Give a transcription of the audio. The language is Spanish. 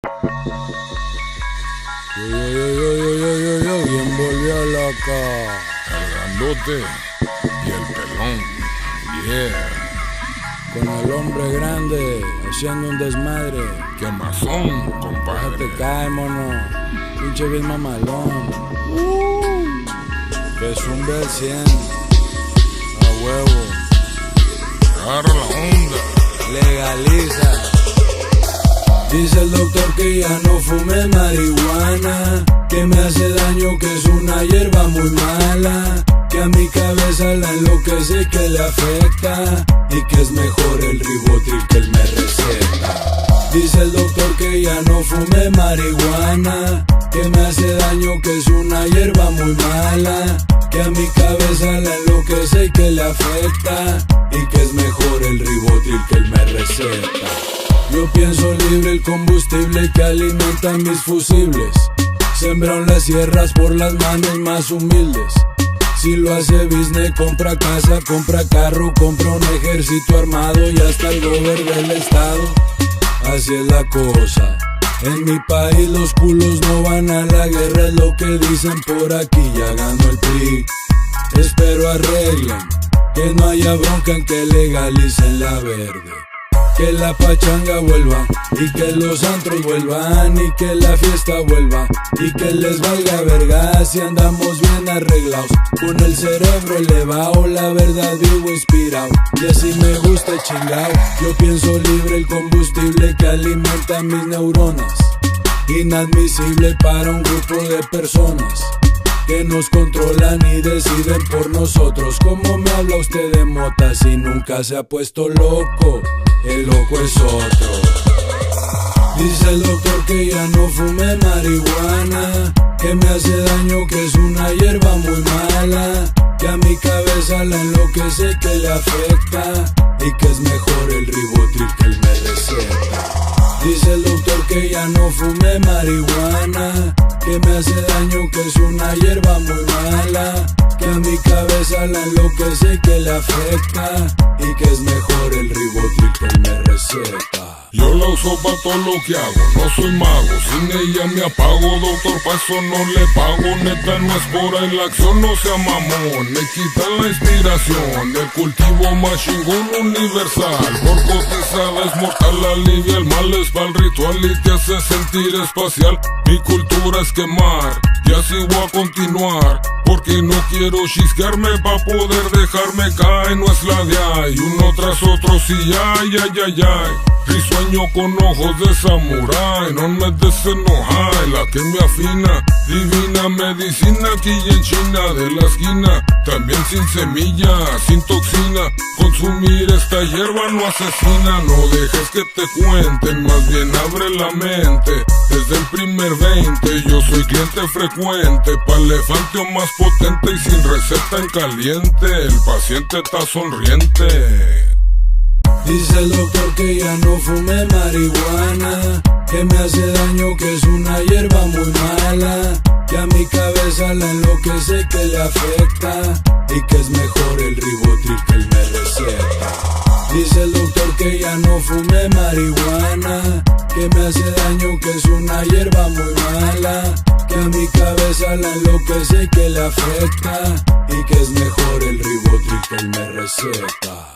¿Quién volvió loco? El grandote y el pelón, yeah. Con el hombre grande haciendo un desmadre. ¿Qué más son, compadre? Déjate caer, mono. Pinche bien mamalón. Que es un del 100. A huevo. Agarra la onda. Legaliza. Dice el doctor que ya no fume marihuana, que me hace daño, que es una hierba muy mala, que a mi cabeza la enloquece y que le afecta, y que es mejor el ribotril que él me receta. Dice el doctor que ya no fume marihuana, que me hace daño, que es una hierba muy mala, que a mi cabeza la enloquece y que le afecta, y que es mejor el ribotril que él me receta. Yo pienso libre, el combustible que alimenta mis fusibles. Sembrado en las sierras por las manos más humildes. Si lo hace business, compra casa, compra carro, compra un ejército armado y hasta el gobierno del estado. Así es la cosa. En mi país los culos no van a la guerra, es lo que dicen por aquí, ya ganó el PRI. Espero arreglen, que no haya bronca en que legalicen la verde. Que la pachanga vuelva, y que los antros vuelvan, y que la fiesta vuelva, y que les valga verga si andamos bien arreglados, con el cerebro elevado, la verdad vivo inspirado, y así me gusta chingao. Yo pienso libre, el combustible que alimenta mis neuronas, inadmisible para un grupo de personas que nos controlan y deciden por nosotros. ¿Cómo me habla usted de mota si nunca se ha puesto loco? El loco es otro. Dice el doctor que ya no fume marihuana, que me hace daño, que es una hierba muy mala, que a mi cabeza la enloquece, que le afecta, y que es mejor el ribotril que él me receta. Dice el doctor que ya no fume marihuana, que me hace daño, que es una hierba muy mala, que a mi cabeza la enloquece, que le afecta, y que es mejor el ribotril que él me receta. Yo la uso pa' todo lo que hago, no soy mago, sin ella me apago, doctor, pa' eso no le pago, neta no es por ahí la acción, no sea mamón, me quita la inspiración, el cultivo más chingón universal, por cotizada es mortal, alivia el mal, es pa'l ritual y te hace sentir espacial, mi cultura es quemar, y así voy a continuar, porque no quiero chisquearme pa' poder dejarme caer, no es la de ahí, uno tras otro, sí, ay, ay, ay, ay. Risueño con ojos de samurái, no me desenojar, la que me afina, divina medicina aquí en China de la esquina, también sin semillas, sin toxina, consumir esta hierba no asesina, no dejes que te cuenten, más bien abre la mente, desde el primer 20 yo soy cliente frecuente, pa' elefante o más potente y sin receta en caliente, el paciente está sonriente. Dice el doctor que ya no fume marihuana, que me hace daño, que es una hierba muy mala, que a mi cabeza la enloquece, que le afecta, y que es mejor el ribotril que él me receta. Dice el doctor que ya no fume marihuana, que me hace daño, que es una hierba muy mala, que a mi cabeza la enloquece, que le afecta, y que es mejor el ribotril que él me receta.